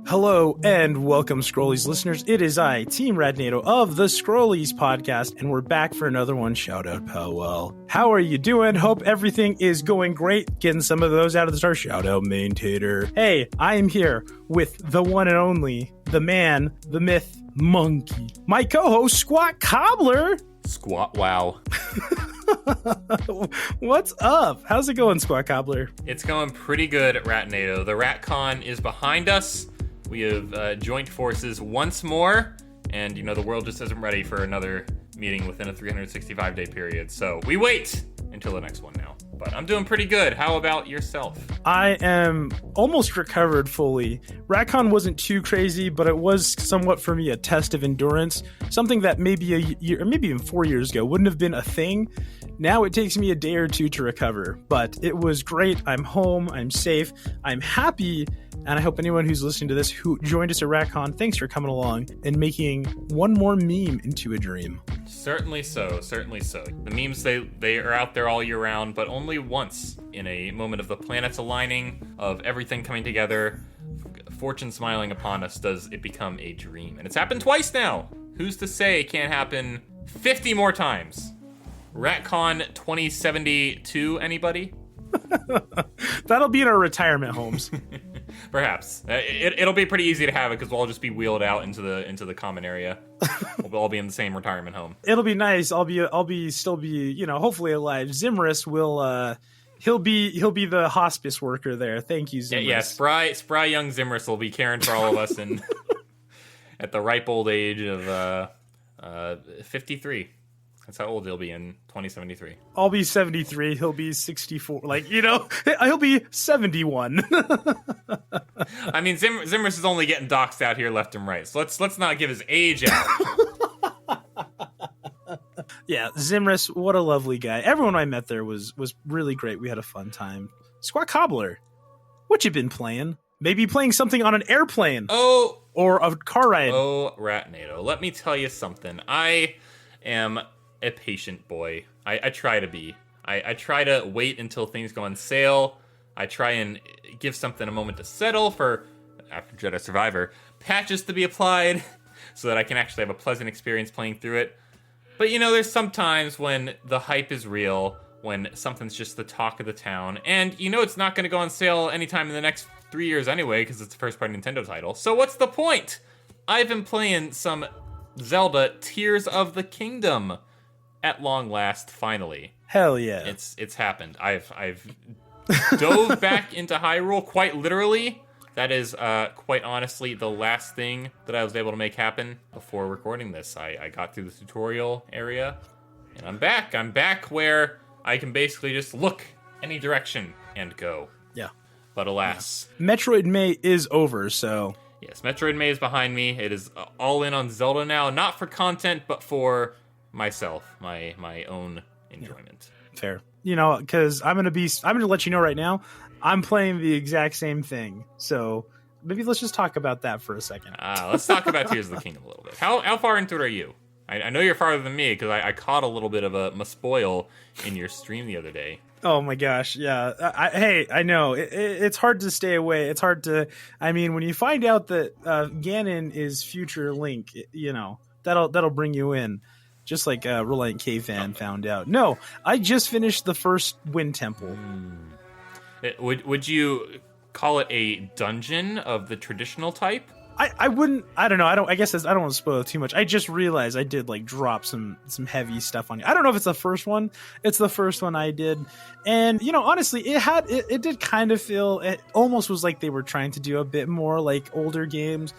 Hello and welcome, Scrollies listeners. It is I, TeamRatnado of the Scrollies podcast, and we're back for another one. Shout out, Powell. How are you doing? Hope everything is going great. Getting some of those out of the start. Shout out, Maintainer. Hey, I am here with the one and only, the man, the myth, Monkey. My co-host, SqatCobblr. Squat wow. What's up? How's it going, SqatCobblr? It's going pretty good at Ratnado. The RatCon is behind us. We have joined forces once more, and the world just isn't ready for another meeting within a 365-day period. So we wait until the next one now. But I'm doing pretty good. How about yourself? I am almost recovered fully. RatCon wasn't too crazy, but it was somewhat for me a test of endurance. Something that maybe a year, or maybe even 4 years ago, wouldn't have been a thing. Now it takes me a day or two to recover, but it was great. I'm home. I'm safe. I'm happy. And I hope anyone who's listening to this who joined us at RatCon, thanks for coming along and making one more meme into a dream. Certainly so, certainly so. The memes, they are out there all year round, but only once in a moment of the planets aligning, of everything coming together, fortune smiling upon us, does it become a dream. And it's happened twice now. Who's to say it can't happen 50 more times? RatCon 2072, anybody? That'll be in our retirement homes. Perhaps. It'll be pretty easy to have it because we'll all just be wheeled out into the common area. We'll all be in the same retirement home. It'll be nice. I'll still be hopefully alive. Zimris will he'll be the hospice worker there. Thank you, Zimris. Yeah, spry young Zimris will be caring for all of us and at the ripe old age of 53. That's how old he'll be in 2073. I'll be 73. He'll be 64. He'll be 71. I mean, Zimris is only getting doxxed out here left and right. So let's not give his age out. Yeah, Zimris, what a lovely guy. Everyone I met there was really great. We had a fun time. SqatCobblr, what you been playing? Maybe playing something on an airplane. Oh, or a car ride. Oh, Ratnado. Let me tell you something. I am a patient boy. I try to be. I try to wait until things go on sale. I try and give something a moment to settle for, after Jedi Survivor, patches to be applied so that I can actually have a pleasant experience playing through it. But there's some times when the hype is real, when something's just the talk of the town, and it's not going to go on sale anytime in the next 3 years anyway because it's a first-party Nintendo title. So what's the point? I've been playing some Zelda Tears of the Kingdom. At long last, finally. Hell yeah. It's happened. I've dove back into Hyrule quite literally. That is quite honestly the last thing that I was able to make happen before recording this. I got through the tutorial area and I'm back. I'm back where I can basically just look any direction and go. Yeah. But alas. Yeah. Metroid May is over, so. Yes, Metroid May is behind me. It is all in on Zelda now, not for content, but for myself, my own enjoyment. Fair. Because I'm gonna let you know right now, I'm playing the exact same thing. So maybe let's just talk about that for a second. Let's talk about Tears of the Kingdom a little bit. How far into it are you? I know you're farther than me because I caught a little bit of a spoil in your stream the other day. Oh my gosh, yeah. I know. It's hard to stay away. It's hard to. I mean, when you find out that Ganon is future Link, that'll bring you in. Just like Reliant K-Fan found out. No, I just finished the first Wind Temple. Would you call it a dungeon of the traditional type? I wouldn't. I don't know. I guess I don't want to spoil too much. I just realized I did drop some heavy stuff on you. I don't know if it's the first one. It's the first one I did, and honestly, it did kind of feel. It almost was like they were trying to do a bit more like older games.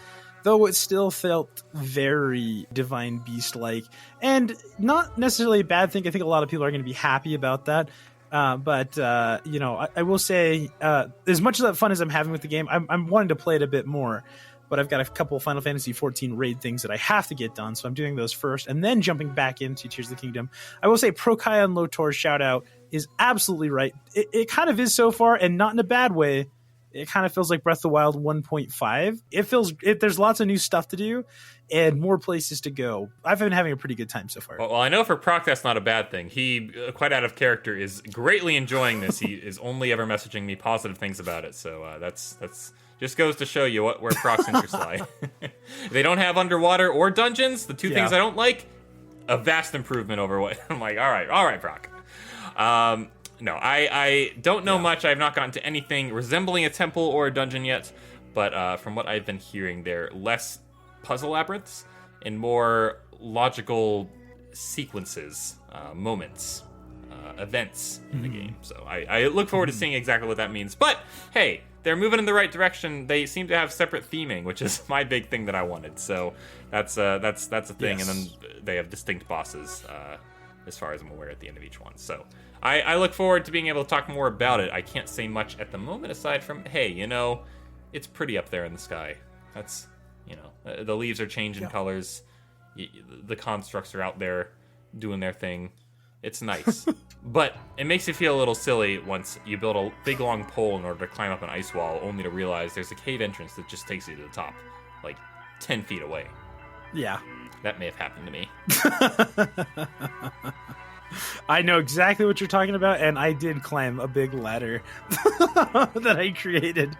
Though it still felt very Divine Beast-like. And not necessarily a bad thing. I think a lot of people are going to be happy about that. But I will say, as much of that fun as I'm having with the game, I'm wanting to play it a bit more. But I've got a couple Final Fantasy XIV raid things that I have to get done. So I'm doing those first and then jumping back into Tears of the Kingdom. I will say Prokaya and Lotor shout out is absolutely right. It kind of is so far, and not in a bad way. It kind of feels like Breath of the Wild 1.5. There's lots of new stuff to do and more places to go. I've been having a pretty good time so far. Well, I know for Proc that's not a bad thing. He, quite out of character, is greatly enjoying this. He is only ever messaging me positive things about it. So that's just goes to show you where Proc's interests lie. They don't have underwater or dungeons. The two things I don't like. A vast improvement over what I'm like. All right, Proc. No, I don't know much. I have not gotten to anything resembling a temple or a dungeon yet, but from what I've been hearing, they're less puzzle labyrinths and more logical sequences, moments, events in the game. So I look forward to seeing exactly what that means. But hey, they're moving in the right direction. They seem to have separate theming, which is my big thing that I wanted. So that's a thing, and then they have distinct bosses, as far as I'm aware, at the end of each one. So I look forward to being able to talk more about it. I can't say much at the moment aside from, hey, it's pretty up there in the sky. That's, the leaves are changing colors. The constructs are out there doing their thing. It's nice. But it makes you feel a little silly once you build a big long pole in order to climb up an ice wall, only to realize there's a cave entrance that just takes you to the top, like 10 feet away. Yeah. That may have happened to me. I know exactly what you're talking about, and I did climb a big ladder that I created.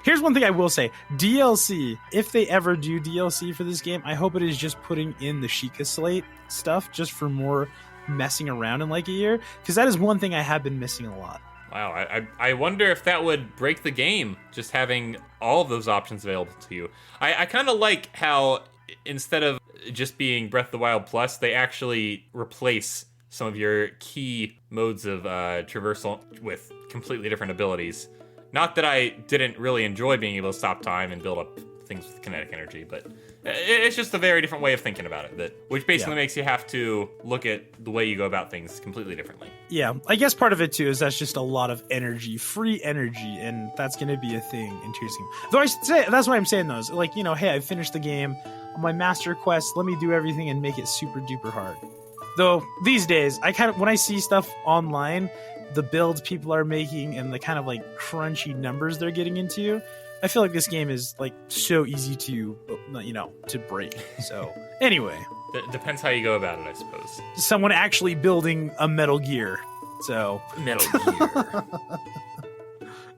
Here's one thing I will say. DLC, if they ever do DLC for this game, I hope it is just putting in the Sheikah Slate stuff just for more messing around in like a year, because that is one thing I have been missing a lot. Wow, I wonder if that would break the game, just having all of those options available to you. I kind of like how instead of just being Breath of the Wild Plus, they actually replace some of your key modes of traversal with completely different abilities. Not that I didn't really enjoy being able to stop time and build up things with kinetic energy, but it's just a very different way of thinking about it, which basically makes you have to look at the way you go about things completely differently. Yeah, I guess part of it too is that's just a lot of energy, free energy, and that's going to be a thing in Tears. Though I say that's why I'm saying those, like, hey, I finished the game on my master quest. Let me do everything and make it super duper hard. Though these days, when I see stuff online, the builds people are making and the kind of like crunchy numbers they're getting into, I feel like this game is like so easy to break. So anyway, depends how you go about it, I suppose. Someone actually building a Metal Gear. So Metal Gear.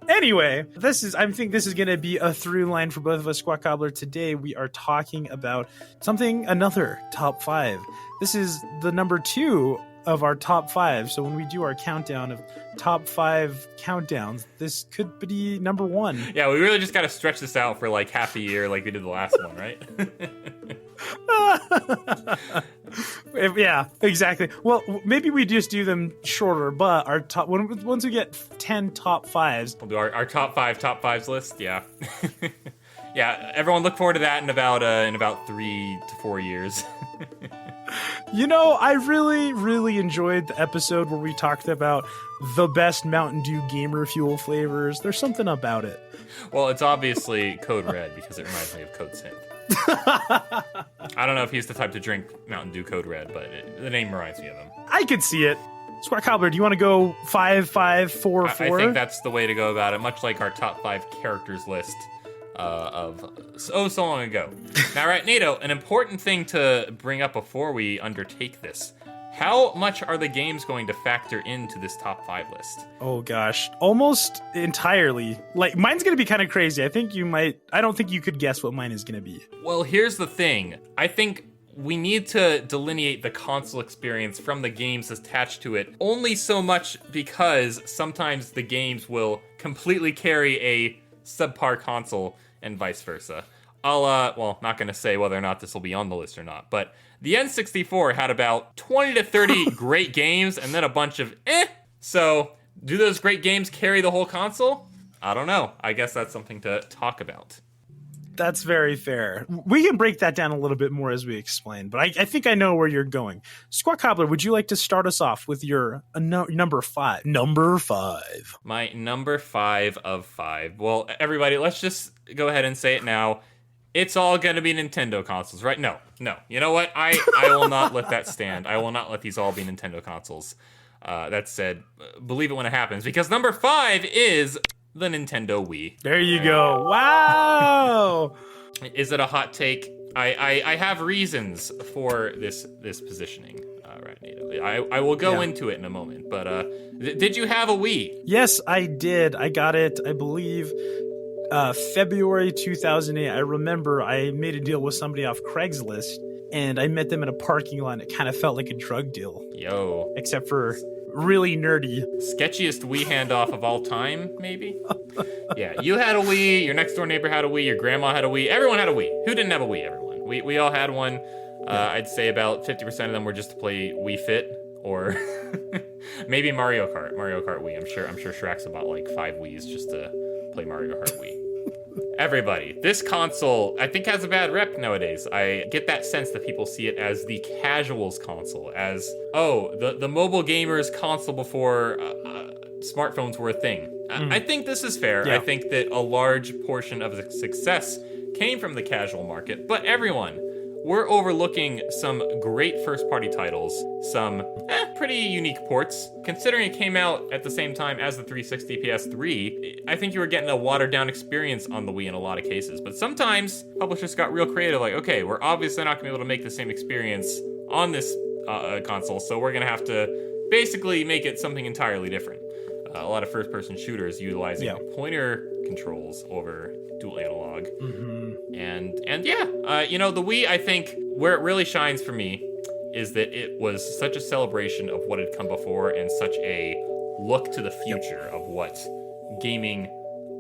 Anyway, I think this is going to be a through line for both of us, SqatCobblr. Today we are talking about another top 5. This is the number 2 of our top 5. So when we do our countdown of top 5 countdowns, this could be number 1. Yeah, we really just got to stretch this out for like half a year like we did the last one, right? Yeah, exactly. Well, maybe we just do them shorter, but our top once we get 10 top 5s, we'll do our top 5s list. Yeah. Yeah, everyone look forward to that in about 3 to 4 years. I really, really enjoyed the episode where we talked about the best Mountain Dew gamer fuel flavors. There's something about it. Well, it's obviously Code Red because it reminds me of Code Synth. I don't know if he's the type to drink Mountain Dew Code Red, but the name reminds me of him. I could see it. SqatCobblr, do you want to go 5, 5, 4, 4? I think that's the way to go about it, much like our top 5 characters list of so long ago. Now, Ratnado, an important thing to bring up before we undertake this. How much are the games going to factor into this top 5 list? Oh gosh, almost entirely. Like, mine's going to be kind of crazy. I don't think you could guess what mine is going to be. Well, here's the thing. I think we need to delineate the console experience from the games attached to it only so much because sometimes the games will completely carry a subpar console and vice versa. I'll, not going to say whether or not this will be on the list or not, but the N64 had about 20 to 30 great games and then a bunch of So, do those great games carry the whole console? I don't know. I guess that's something to talk about. That's very fair. We can break that down a little bit more as we explain, but I think I know where you're going. SqatCobblr, would you like to start us off with your number 5? Number 5. My number 5 of 5. Well, everybody, let's just go ahead and say it now. It's all going to be Nintendo consoles, right? No. You know what? I will not let that stand. I will not let these all be Nintendo consoles. That said, believe it when it happens, because number 5 is the Nintendo Wii. There you go. Wow. Is it a hot take? I have reasons for this positioning, Ratnado. I will go into it in a moment, but did you have a Wii? Yes, I did. I got it, I believe, February 2008. I remember I made a deal with somebody off Craigslist, and I met them in a parking lot, and it kind of felt like a drug deal. Yo. Except for really nerdy. Sketchiest Wii handoff of all time, maybe? Yeah, you had a Wii, your next door neighbor had a Wii, your grandma had a Wii, everyone had a Wii. Who didn't have a Wii, everyone? We all had one. I'd say about 50% of them were just to play Wii Fit, or maybe Mario Kart Wii. I'm sure Shrek's about like 5 Wiis just to play Mario Kart Wii. Everybody, this console, I think, has a bad rep nowadays. I get that sense that people see it as the casuals console, as, the mobile gamers console before smartphones were a thing. I think this is fair. Yeah. I think that a large portion of the success came from the casual market, but everyone, we're overlooking some great first-party titles, some pretty unique ports. Considering it came out at the same time as the 360 PS3, I think you were getting a watered-down experience on the Wii in a lot of cases. But sometimes publishers got real creative, like, okay, we're obviously not going to be able to make the same experience on this console, so we're going to have to basically make it something entirely different. A lot of first-person shooters utilizing pointer controls over dual analog. And the Wii, I think, where it really shines for me is that it was such a celebration of what had come before and such a look to the future of what gaming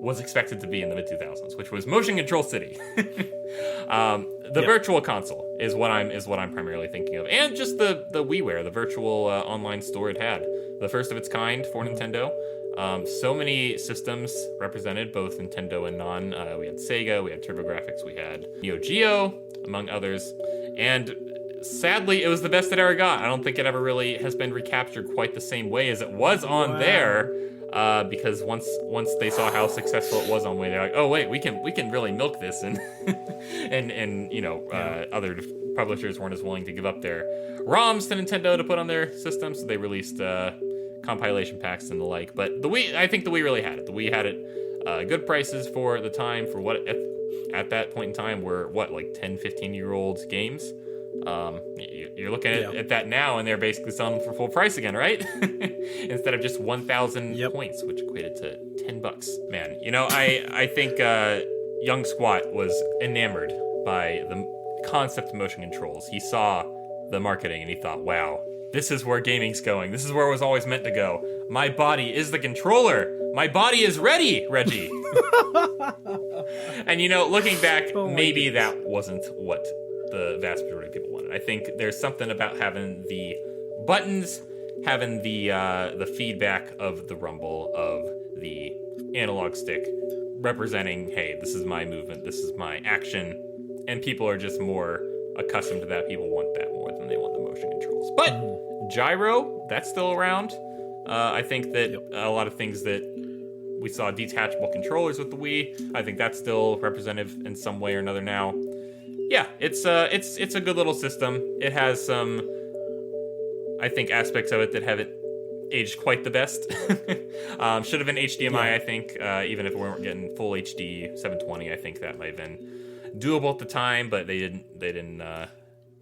was expected to be in the mid-2000s, which was motion control city. The virtual console is what I'm primarily thinking of, and just the WiiWare, the virtual online store it had, the first of its kind for Nintendo. So many systems represented, both Nintendo and non. We had Sega, we had TurboGrafx, we had Neo Geo, among others. And sadly, it was the best it ever got. I don't think it ever really has been recaptured quite the same way as it was on there. Because once they saw how successful it was on Wii, they're like, oh wait, we can really milk this, and other publishers weren't as willing to give up their ROMs to Nintendo to put on their system, so they released compilation packs and the like. But the Wii, I think the Wii really had it. The Wii had it good prices for the time, for what at that point in time were like 10, 15-year-old games. You're looking at that now, and they're basically selling them for full price again, right? Instead of just 1,000 points, which equated to $10. Man, I think young Squat was enamored by the concept of motion controls. He saw the marketing and he thought, wow, this is where gaming's going. This is where it was always meant to go. My body is the controller. My body is ready, Reggie. And looking back, maybe that wasn't what the vast majority of people wanted. I think there's something about having the buttons, having the feedback of the rumble of the analog stick, representing, hey, this is my movement, this is my action, and people are just more accustomed to that. People want that more than they want the motion controls. But gyro, that's still around. I think that a lot of things that we saw, detachable controllers with the Wii, I think that's still representative in some way or another now. Yeah, it's a good little system. It has some, I think, aspects of it that haven't aged quite the best. Should have been HDMI, I think, even if we weren't getting full HD 720. I think that might have been doable at the time, but they didn't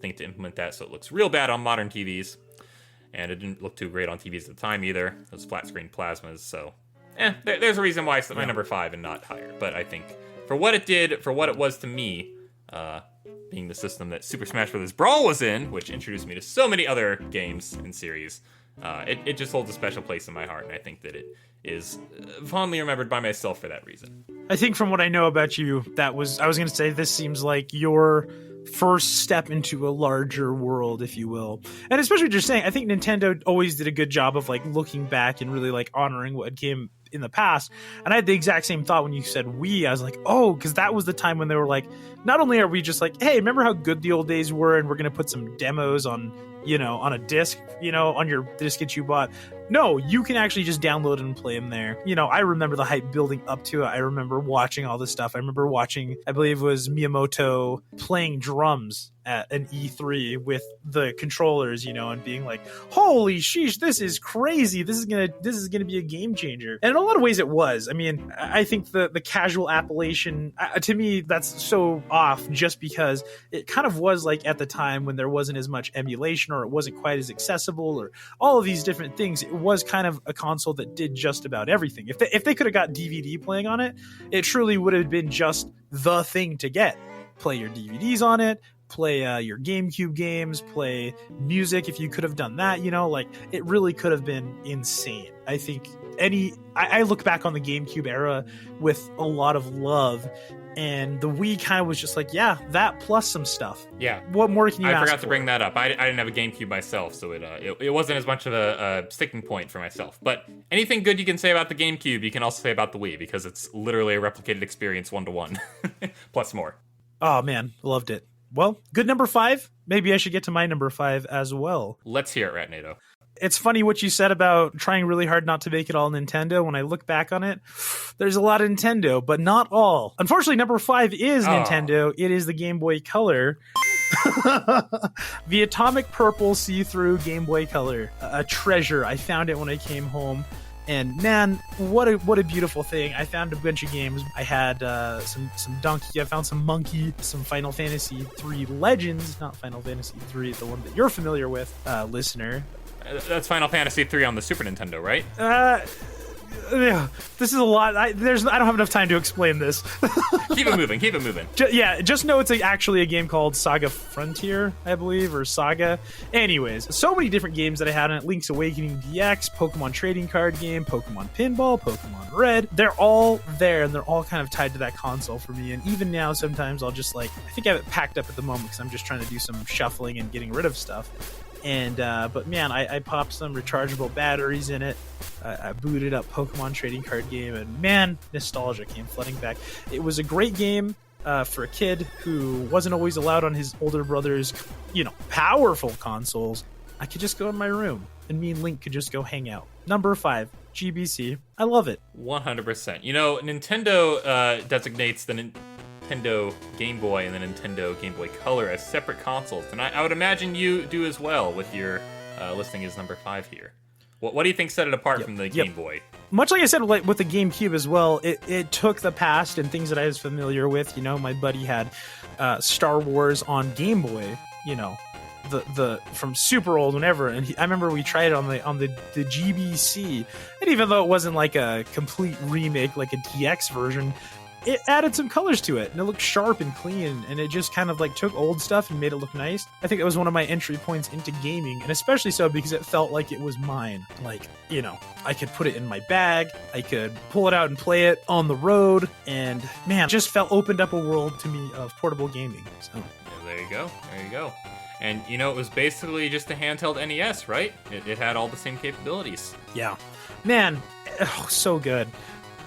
think to implement that, so it looks real bad on modern TVs, and it didn't look too great on TVs at the time either. Those flat screen plasmas. So, there's a reason why it's my number 5 and not higher. But I think for what it did, for what it was to me, being the system that Super Smash Bros. Brawl was in, which introduced me to so many other games and series, it just holds a special place in my heart, and I think that it is fondly remembered by myself for that reason. I think from what I know about you, I was going to say this seems like your first step into a larger world, if you will. And especially what you're saying, I think Nintendo always did a good job of like looking back and really like honoring what came in the past. And I had the exact same thought when you said Wii. I was like, oh, because that was the time when they were like, not only are we just like, hey, remember how good the old days were, and we're going to put some demos on, on a disc, on your disc that you bought. No, you can actually just download and play them there. I remember the hype building up to it. I remember watching all this stuff. I remember watching, I believe it was Miyamoto playing drums at an E3 with the controllers, and being like, holy sheesh, this is crazy. This is gonna be a game changer. And in a lot of ways it was. I mean, I think the casual appellation, to me, that's so off, just because it kind of was like at the time when there wasn't as much emulation, or it wasn't quite as accessible, or all of these different things. It was kind of a console that did just about everything. If they could have got DVD playing on it, it truly would have been just the thing to get. Play your DVDs on it, play your GameCube games, play music if you could have done that, like it really could have been insane. I think I look back on the GameCube era with a lot of love, and the Wii kind of was just like, yeah, that plus some stuff. Yeah. What more can you ask I forgot to for? bring that up. I didn't have a GameCube myself, so it wasn't as much of a sticking point for myself. But anything good you can say about the GameCube, you can also say about the Wii, because it's literally a replicated experience 1-to-1, plus more. Oh man, loved it. Well, good number 5. Maybe I should get to my number 5 as well. Let's hear it, Ratnado. It's funny what you said about trying really hard not to make it all Nintendo. When I look back on it, there's a lot of Nintendo, but not all. Unfortunately, number 5 is Nintendo. It is the Game Boy Color. The atomic purple see-through Game Boy Color. A treasure. I found it when I came home. And man, what a beautiful thing. I found a bunch of games. I had some Donkey, I found some Monkey, some Final Fantasy 3 Legends, not Final Fantasy 3, the one that you're familiar with, listener. That's Final Fantasy 3 on the Super Nintendo, right? Yeah, this is a lot. I don't have enough time to explain this. Keep it moving. Just know it's actually a game called Saga Frontier, I believe, or Saga. Anyways, so many different games that I had on it. Link's Awakening DX, Pokemon Trading Card Game, Pokemon Pinball, Pokemon Red. They're all there, and they're all kind of tied to that console for me. And even now, sometimes I'll just I think I have it packed up at the moment because I'm just trying to do some shuffling and getting rid of stuff. And but man, I popped some rechargeable batteries in it. I booted up Pokemon Trading Card Game, and man, nostalgia came flooding back. It was a great game for a kid who wasn't always allowed on his older brother's, powerful consoles. I could just go in my room, and me and Link could just go hang out. Number 5, GBC. I love it. 100%. Nintendo designates the Nintendo Game Boy and the Nintendo Game Boy Color as separate consoles, and I would imagine you do as well with your listing as number 5 here. What do you think set it apart from the Game Boy? Much like I said, with the GameCube as well, it took the past and things that I was familiar with. My buddy had Star Wars on Game Boy, the from super old whenever, and I remember we tried it on the GBC, and even though it wasn't like a complete remake like a DX version, it added some colors to it, and it looked sharp and clean, and it just kind of took old stuff and made it look nice. I think that was one of my entry points into gaming, and especially so because it felt like it was mine. I could put it in my bag, I could pull it out and play it on the road, and man, just opened up a world to me of portable gaming. So there you go. And it was basically just a handheld NES, right? It had all the same capabilities. Yeah, man, so good.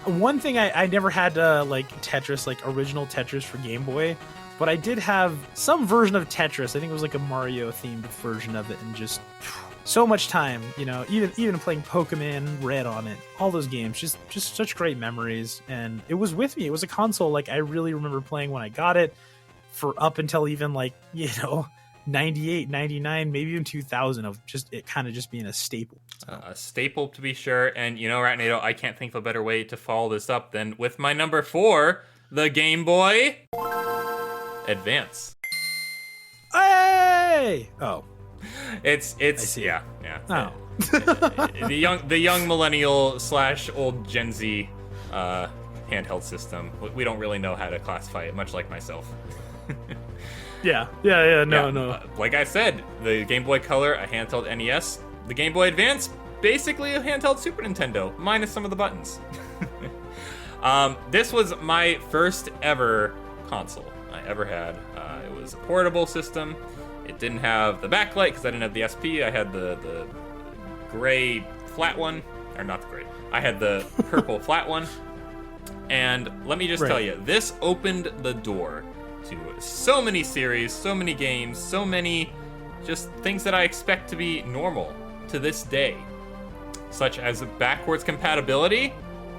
One thing I never had Tetris, original Tetris for Game Boy, but I did have some version of Tetris. I think it was a Mario themed version of it, and just so much time, even playing Pokemon Red on it, all those games, just such great memories. And it was with me. It was a console I really remember playing when I got it for up until even 98, 99, maybe even 2000 of it kind of just being a staple. So. A staple, to be sure. And Ratnado, I can't think of a better way to follow this up than with my number 4, the Game Boy Advance. Hey! Oh. It's yeah. Oh. the young millennial / old Gen Z handheld system. We don't really know how to classify it, much like myself. No. Like I said, the Game Boy Color, a handheld NES. The Game Boy Advance, basically a handheld Super Nintendo, minus some of the buttons. This was my first ever console I ever had. It was a portable system. It didn't have the backlight because I didn't have the SP. I had the gray flat one. Or not the gray. I had the purple flat one. And let me just tell you, this opened the door to so many series, so many games, so many just things that I expect to be normal to this day, such as backwards compatibility,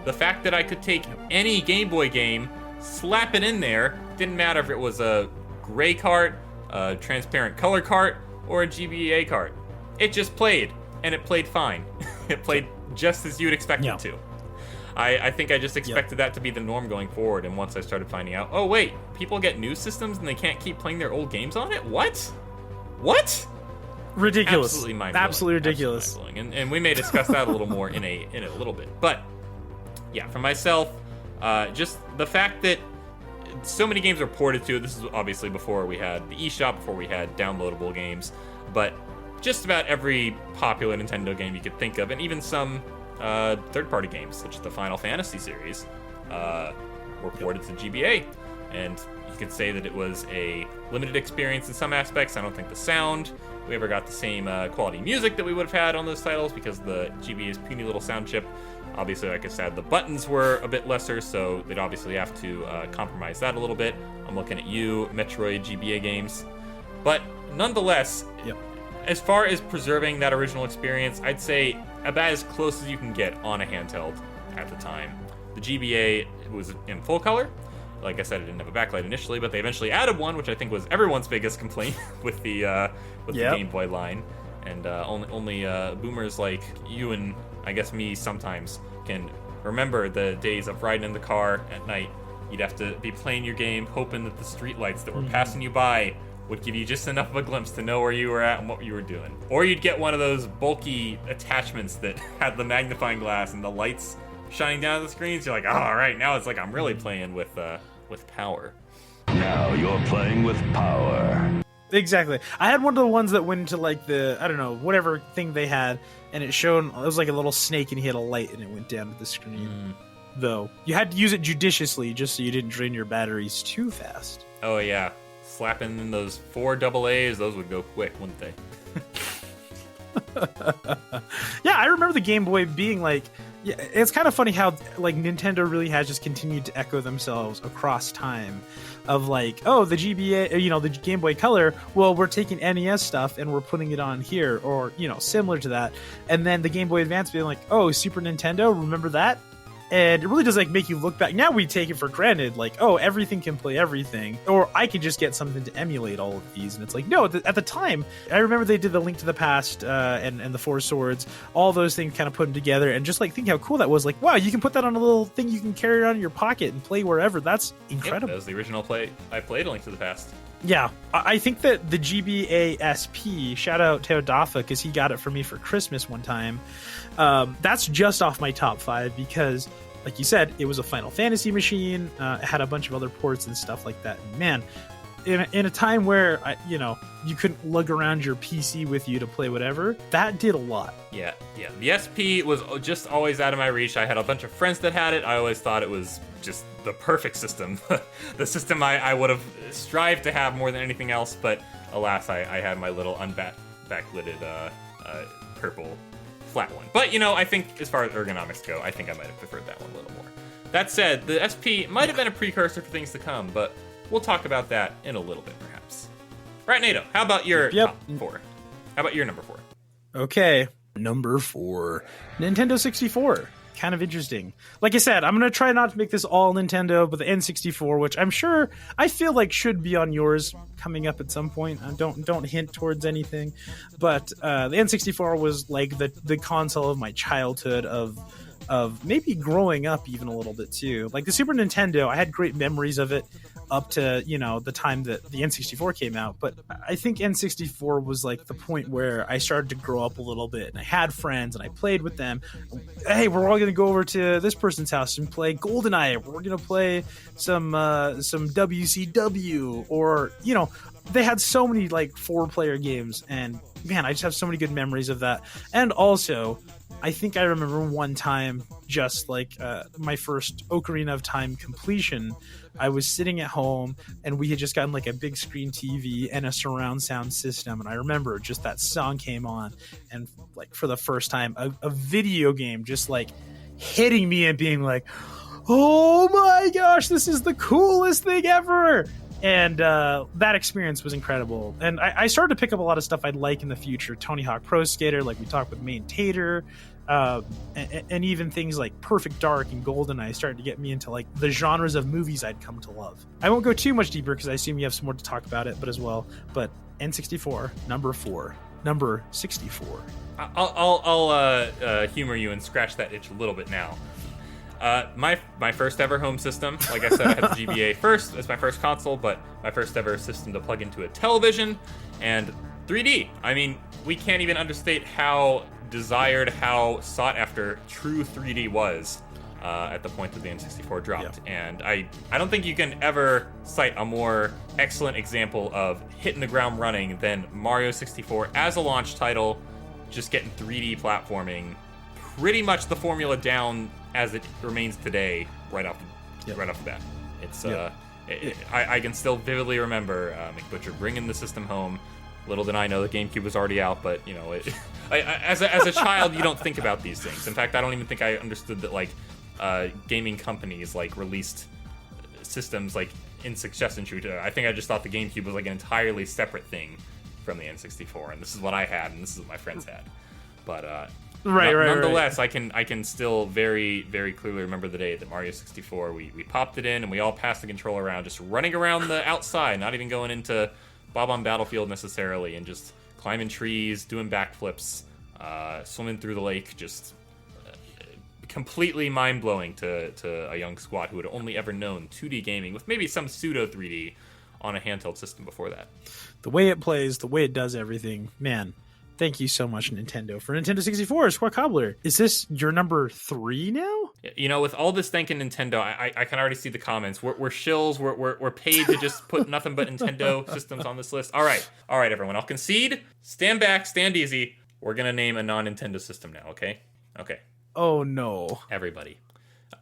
the fact that I could take any Game Boy game, slap it in there, didn't matter if it was a gray cart, a transparent color cart, or a GBA cart. It just played, and it played fine. It played just as you'd expect it to. I think I just expected that to be the norm going forward, and once I started finding out, oh wait, people get new systems and they can't keep playing their old games on it? What? Ridiculous. Absolutely mind-blowing. Absolutely ridiculous. Absolutely mind-blowing. And we may discuss that a little more in a little bit. But yeah, for myself, just the fact that so many games are ported to it. This is obviously before we had the eShop, before we had downloadable games, but just about every popular Nintendo game you could think of, and even some third-party games, such as the Final Fantasy series, were ported to GBA. And you could say that it was a limited experience in some aspects. I don't think the sound, we ever got the same quality music that we would have had on those titles because the GBA's puny little sound chip. Obviously, like I said, the buttons were a bit lesser, so they'd obviously have to compromise that a little bit. I'm looking at you, Metroid GBA games. But nonetheless, as far as preserving that original experience, I'd say about as close as you can get on a handheld at the time. The GBA was in full color. Like I said, it didn't have a backlight initially, but they eventually added one, which I think was everyone's biggest complaint with the Game Boy line. And only boomers like you and I guess me sometimes can remember the days of riding in the car at night. You'd have to be playing your game, hoping that the streetlights that were passing you by would give you just enough of a glimpse to know where you were at and what you were doing. Or you'd get one of those bulky attachments that had the magnifying glass and the lights shining down the screens. You're like, oh, all right, now it's like I'm really playing with power. Now you're playing with power. Exactly. I had one of the ones that went into like the, I don't know, whatever thing they had, and it was like a little snake and he had a light and it went down to the screen. Though you had to use it judiciously just so you didn't drain your batteries too fast. Oh yeah. Slapping in those 4 AA's, those would go quick, wouldn't they? Yeah, I remember the Game Boy being like, yeah, it's kind of funny how like Nintendo really has just continued to echo themselves across time of like, oh, the GBA, the Game Boy Color, well, we're taking NES stuff and we're putting it on here, or, similar to that. And then the Game Boy Advance being like, oh, Super Nintendo, remember that? And it really does like make you look back. Now we take it for granted, like, oh, everything can play everything, or I could just get something to emulate all of these. And it's like, no, at the time, I remember they did the Link to the Past and the Four Swords, all those things kind of put them together, and just like think how cool that was. Like, wow, you can put that on a little thing you can carry around in your pocket and play wherever. That's incredible. Yep, that was the original play. I played A Link to the Past. Yeah, I think that the GBA SP, shout out Teodafa because he got it for me for Christmas one time. That's just off my top 5 because, like you said, it was a Final Fantasy machine. It had a bunch of other ports and stuff like that. And man, in a time where you couldn't lug around your PC with you to play whatever, that did a lot. Yeah. The SP was just always out of my reach. I had a bunch of friends that had it. I always thought it was just the perfect system, the system I would have strived to have more than anything else. But alas, I had my little backlidded purple flat one. But I think as far as ergonomics go, I think I might have preferred that one a little more. That said, the SP might have been a precursor for things to come, but we'll talk about that in a little bit, perhaps. Ratnado, how about your top 4? How about your number 4? Okay, number 4, Nintendo 64. Kind of interesting. Like I said, I'm going to try not to make this all Nintendo, but the N64, which I feel like should be on yours coming up at some point. Don't hint towards anything. But the N64 was like the console of my childhood, of maybe growing up even a little bit too. Like the Super Nintendo, I had great memories of it up to, the time that the N64 came out. But I think N64 was like the point where I started to grow up a little bit and I had friends and I played with them. Hey, we're all going to go over to this person's house and play GoldenEye. We're going to play some WCW, or, they had so many like 4-player games, and man, I just have so many good memories of that. And also, I think I remember one time, just like my first Ocarina of Time completion, I was sitting at home and we had just gotten like a big screen TV and a surround sound system. And I remember just that song came on, and like for the first time, a video game just like hitting me and being like, oh my gosh, this is the coolest thing ever. And that experience was incredible. And I started to pick up a lot of stuff I'd like in the future. Tony Hawk Pro Skater, like we talked with Main Tater. And even things like Perfect Dark and GoldenEye started to get me into like the genres of movies I'd come to love. I won't go too much deeper because I assume you have some more to talk about it, but as well. But N64, number 4, number 64. I'll humor you and scratch that itch a little bit now. My first ever home system, like I said, I had the GBA first as my first console, but my first ever system to plug into a television and 3D. I mean, we can't even understate how desired, how sought after true 3D was at the point that the N64 dropped. Yeah. And I don't think you can ever cite a more excellent example of hitting the ground running than Mario 64 as a launch title, just getting 3D platforming, pretty much the formula down as it remains today, right off the bat. It's I can still vividly remember McButcher bringing the system home. Little did I know the GameCube was already out, but you know, as a child, you don't think about these things. In fact, I don't even think I understood that like gaming companies like released systems like in succession. I think I just thought the GameCube was like an entirely separate thing from the N64, and this is what I had, and this is what my friends had. But nonetheless, I can still very, very clearly remember the day that Mario 64, we popped it in, and we all passed the controller around, just running around the outside, not even going into Bob on Battlefield necessarily, and just climbing trees, doing backflips, swimming through the lake, just completely mind-blowing to a young squat who had only ever known 2D gaming with maybe some pseudo 3D on a handheld system before that. The way it plays, the way it does everything, man. Thank you so much, Nintendo, for Nintendo 64, SqatCobblr. Is this your number 3 now? You know, with all this thanking Nintendo, I can already see the comments. We're shills. We're paid to just put nothing but Nintendo systems on this list. All right, everyone. I'll concede. Stand back. Stand easy. We're going to name a non-Nintendo system now, okay? Okay. Oh, no. Everybody.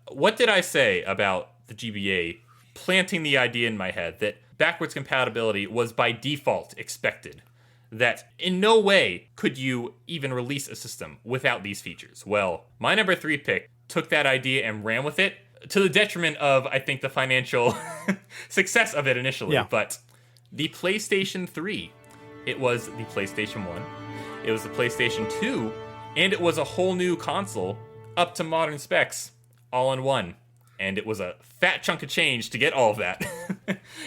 What did I say about the GBA planting the idea in my head that backwards compatibility was by default expected? That in no way could you even release a system without these features. Well, my number 3 pick took that idea and ran with it to the detriment of, I think, the financial success of it initially. Yeah. But the PlayStation 3, it was the PlayStation 1, it was the PlayStation 2, and it was a whole new console up to modern specs all in one. And it was a fat chunk of change to get all of that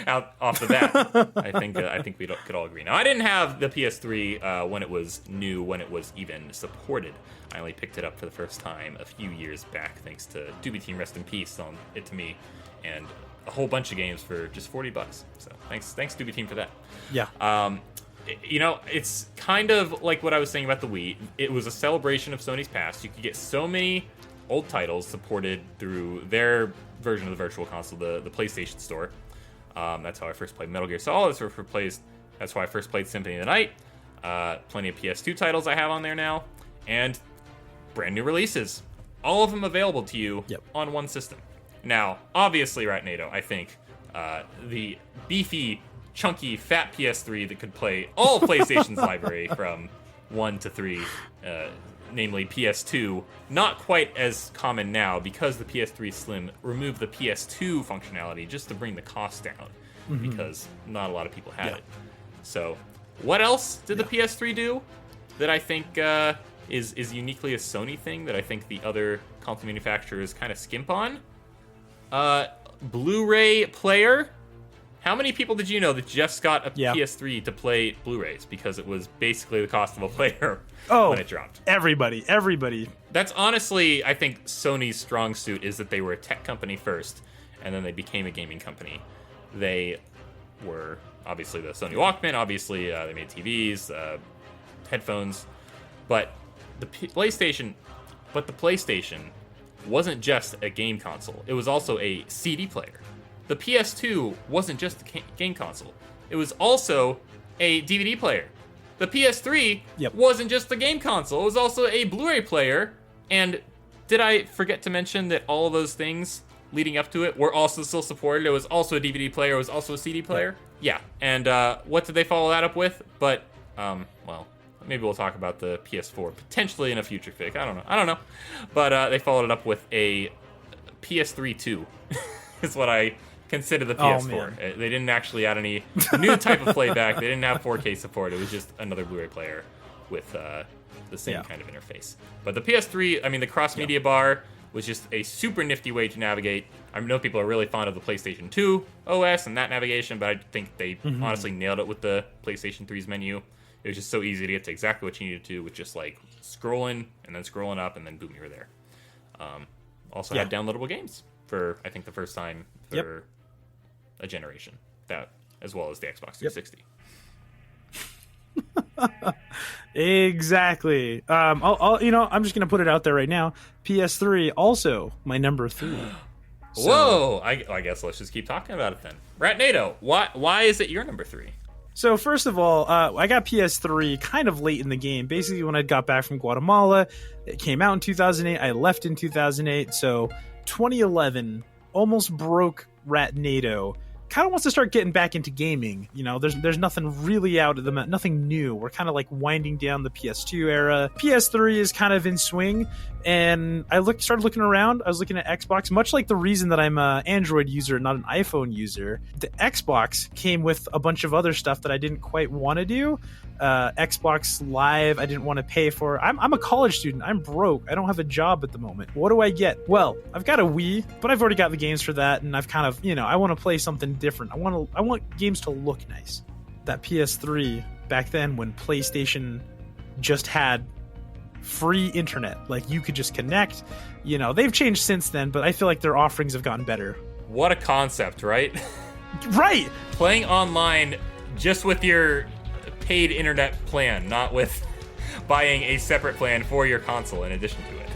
out off the bat. I think we could all agree. Now, I didn't have the PS3 when it was new, when it was even supported. I only picked it up for the first time a few years back, thanks to Doobie Team, rest in peace, on it to me, and a whole bunch of games for just $40. So thanks Doobie Team for that. Yeah. You know, it's kind of like what I was saying about the Wii. It was a celebration of Sony's past. You could get so many old titles supported through their version of the Virtual Console, the PlayStation Store. That's how I first played Metal Gear Solid. That's how I first played Symphony of the Night. Plenty of PS2 titles I have on there now. And brand new releases. All of them available to you on one system. Now, obviously, Ratnado, I think the beefy, chunky, fat PS3 that could play all PlayStation's library from 1 to 3, namely PS2, not quite as common now because the PS3 Slim removed the PS2 functionality just to bring the cost down, because not a lot of people had it. So what else did the PS3 do that I think is uniquely a Sony thing that I think the other console manufacturers kind of skimp on? Blu-ray player. How many people did you know that just got a PS3 to play Blu-rays because it was basically the cost of a player when it dropped? Everybody. That's honestly, I think, Sony's strong suit is that they were a tech company first, and then they became a gaming company. They were obviously the Sony Walkman, obviously they made TVs, headphones, but the PlayStation wasn't just a game console. It was also a CD player. The PS2 wasn't just a game console. It was also a DVD player. The PS3 wasn't just a game console. It was also a Blu-ray player. And did I forget to mention that all of those things leading up to it were also still supported? It was also a DVD player. It was also a CD player. Yeah. And what did they follow that up with? But, well, maybe we'll talk about the PS4 potentially in a future fic. I don't know. But they followed it up with a PS3 2 is what I consider the PS4. They didn't actually add any new type of playback. They didn't have 4K support. It was just another Blu-ray player with the same kind of interface. But the PS3, I mean, the cross-media bar was just a super nifty way to navigate. I know people are really fond of the PlayStation 2 OS and that navigation, but I think they honestly nailed it with the PlayStation 3's menu. It was just so easy to get to exactly what you needed to with just like scrolling and then scrolling up and then boom, you were there. Also had downloadable games for, I think, the first time for a generation. That, as well as the Xbox 360. Exactly. I'm just gonna put it out there right now. PS3 also my number 3. Whoa! I guess let's just keep talking about it then. Ratnado, why is it your number 3? So first of all, I got PS3 kind of late in the game. Basically, when I got back from Guatemala, it came out in 2008. I left in 2008. So 2011 almost broke Ratnado. Kind of wants to start getting back into gaming. You know, there's nothing really out of the nothing new. We're kind of like winding down the PS2 era. PS3 is kind of in swing, and I started looking around. I was looking at Xbox, much like the reason that I'm an Android user, not an iPhone user. The Xbox came with a bunch of other stuff that I didn't quite want to do. Xbox Live, I didn't want to pay for. I'm a college student. I'm broke. I don't have a job at the moment. What do I get? Well, I've got a Wii, but I've already got the games for that, and I've kind of, I want to play something different. I want games to look nice. That PS3 back then, when PlayStation just had free internet, like you could just connect. They've changed since then, but I feel like their offerings have gotten better. What a concept, right? Right. Playing online just with your paid internet plan, not with buying a separate plan for your console in addition to it.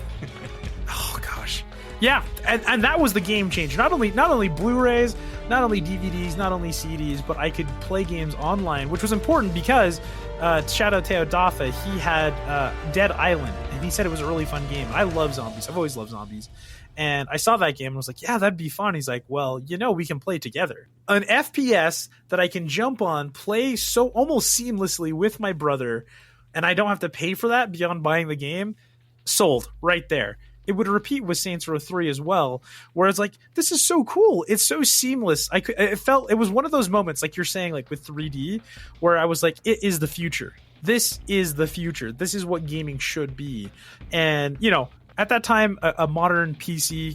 Oh gosh, yeah, and that was the game changer. Not only Blu-rays, not only DVDs, not only CDs, but I could play games online, which was important because shout out to Dafa, he had Dead Island, and he said it was a really fun game. I love zombies. I've always loved zombies. And I saw that game and was like, yeah, that'd be fun. He's like, well, we can play together. An FPS that I can jump on, play so almost seamlessly with my brother, and I don't have to pay for that beyond buying the game. Sold right there. It would repeat with Saints Row 3 as well, where it's like, this is so cool. It's so seamless. It was one of those moments, like you're saying, like with 3D, where I was like, it is the future. This is the future. This is what gaming should be. And, at that time, a modern PC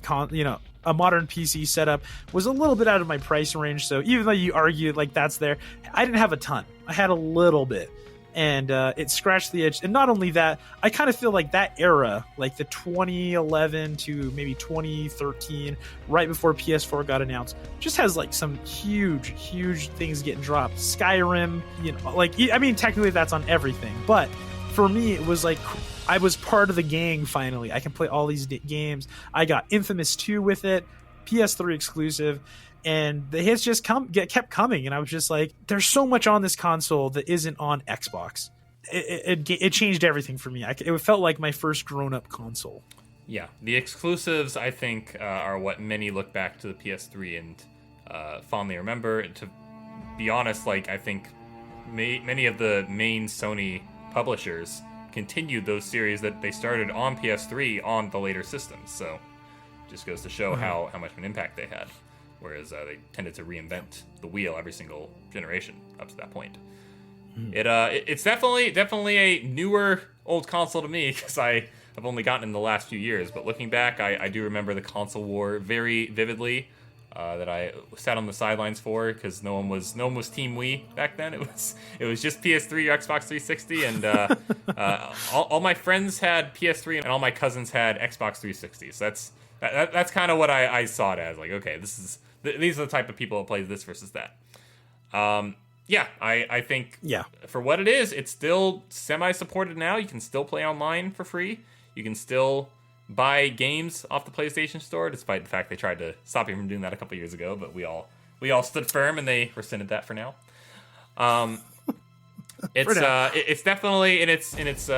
setup was a little bit out of my price range. So even though you argued like that's there, I didn't have a ton. I had a little bit, and it scratched the itch. And not only that, I kind of feel like that era, like the 2011 to maybe 2013, right before PS4 got announced, just has like some huge things getting dropped. Skyrim, technically that's on everything, but for me, it was like I was part of the gang finally. I can play all these games. I got Infamous 2 with it, PS3 exclusive, and the hits just kept coming. And I was just like, there's so much on this console that isn't on Xbox. It changed everything for me. It felt like my first grown-up console. Yeah, the exclusives, I think, are what many look back to the PS3 and fondly remember. To be honest, like I think many of the main Sony publishers continued those series that they started on PS3 on the later systems. So it just goes to show how much of an impact they had. Whereas they tended to reinvent the wheel every single generation up to that point. It's definitely a newer old console to me because I have only gotten in the last few years. But looking back, I do remember the console war very vividly. That I sat on the sidelines for because no one was Team Wii back then. It was just PS3 or Xbox 360, and all my friends had PS3 and all my cousins had Xbox 360. So that's kind of what I saw it as. Like, okay, these are the type of people that play this versus that. I think for what it is, it's still semi-supported now. You can still play online for free. You can still buy games off the PlayStation Store, despite the fact they tried to stop you from doing that a couple years ago, but we all stood firm and they rescinded that for now. It's definitely in its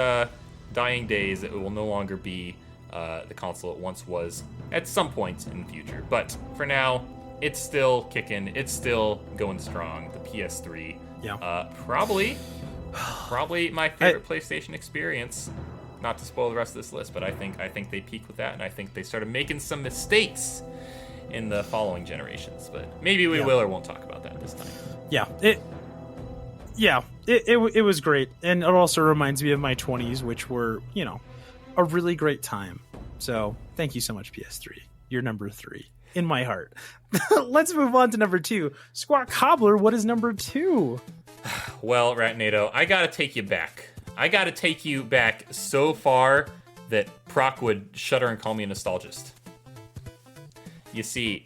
dying days. It will no longer be the console it once was at some point in the future, but for now, it's still kicking. It's still going strong. The PS3, probably my favorite PlayStation experience. Not to spoil the rest of this list, but I think they peaked with that, and I think they started making some mistakes in the following generations. But maybe we will or won't talk about that this time. yeah, it was great, and it also reminds me of my 20s, which were, you know, a really great time. So thank you so much, PS3. You're number 3 in my heart. Let's move on to number 2. SqatCobblr, what is number 2? Well, Ratnado, I gotta take you back. I gotta take you back so far that Proc would shudder and call me a nostalgist. You see,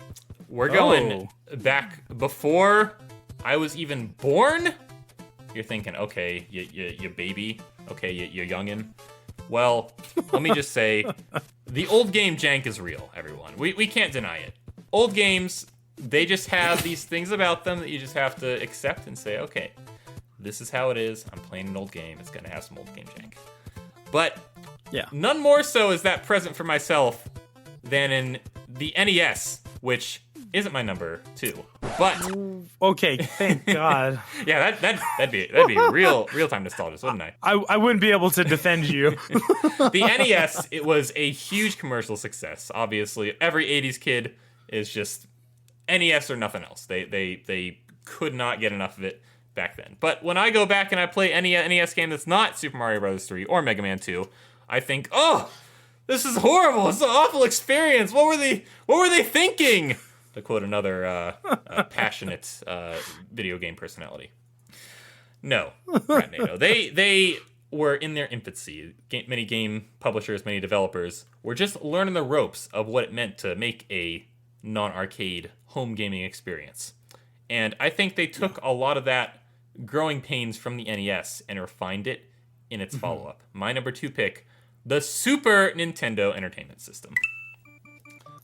we're going back before I was even born. You're thinking, okay, you baby, okay, you youngin'. Well, let me just say, the old game jank is real, everyone. We can't deny it. Old games, they just have these things about them that you just have to accept and say, okay, this is how it is. I'm playing an old game. It's going to have some old game jank. But yeah, none more so is that present for myself than in the NES, which isn't my number 2. But okay, thank God. Yeah, that'd be real time nostalgia, wouldn't I? I wouldn't be able to defend you. The NES, it was a huge commercial success. Obviously, every 80s kid is just NES or nothing else. They could not get enough of it back then. But when I go back and I play any NES game that's not Super Mario Bros. 3 or Mega Man 2, I think, oh, this is horrible. It's an awful experience. What were they thinking? To quote another passionate video game personality. No, Ratnado. They were in their infancy. Many game publishers, many developers were just learning the ropes of what it meant to make a non-arcade home gaming experience. And I think they took a lot of that growing pains from the NES and refined it in its follow-up. My number 2 pick, the Super Nintendo Entertainment System.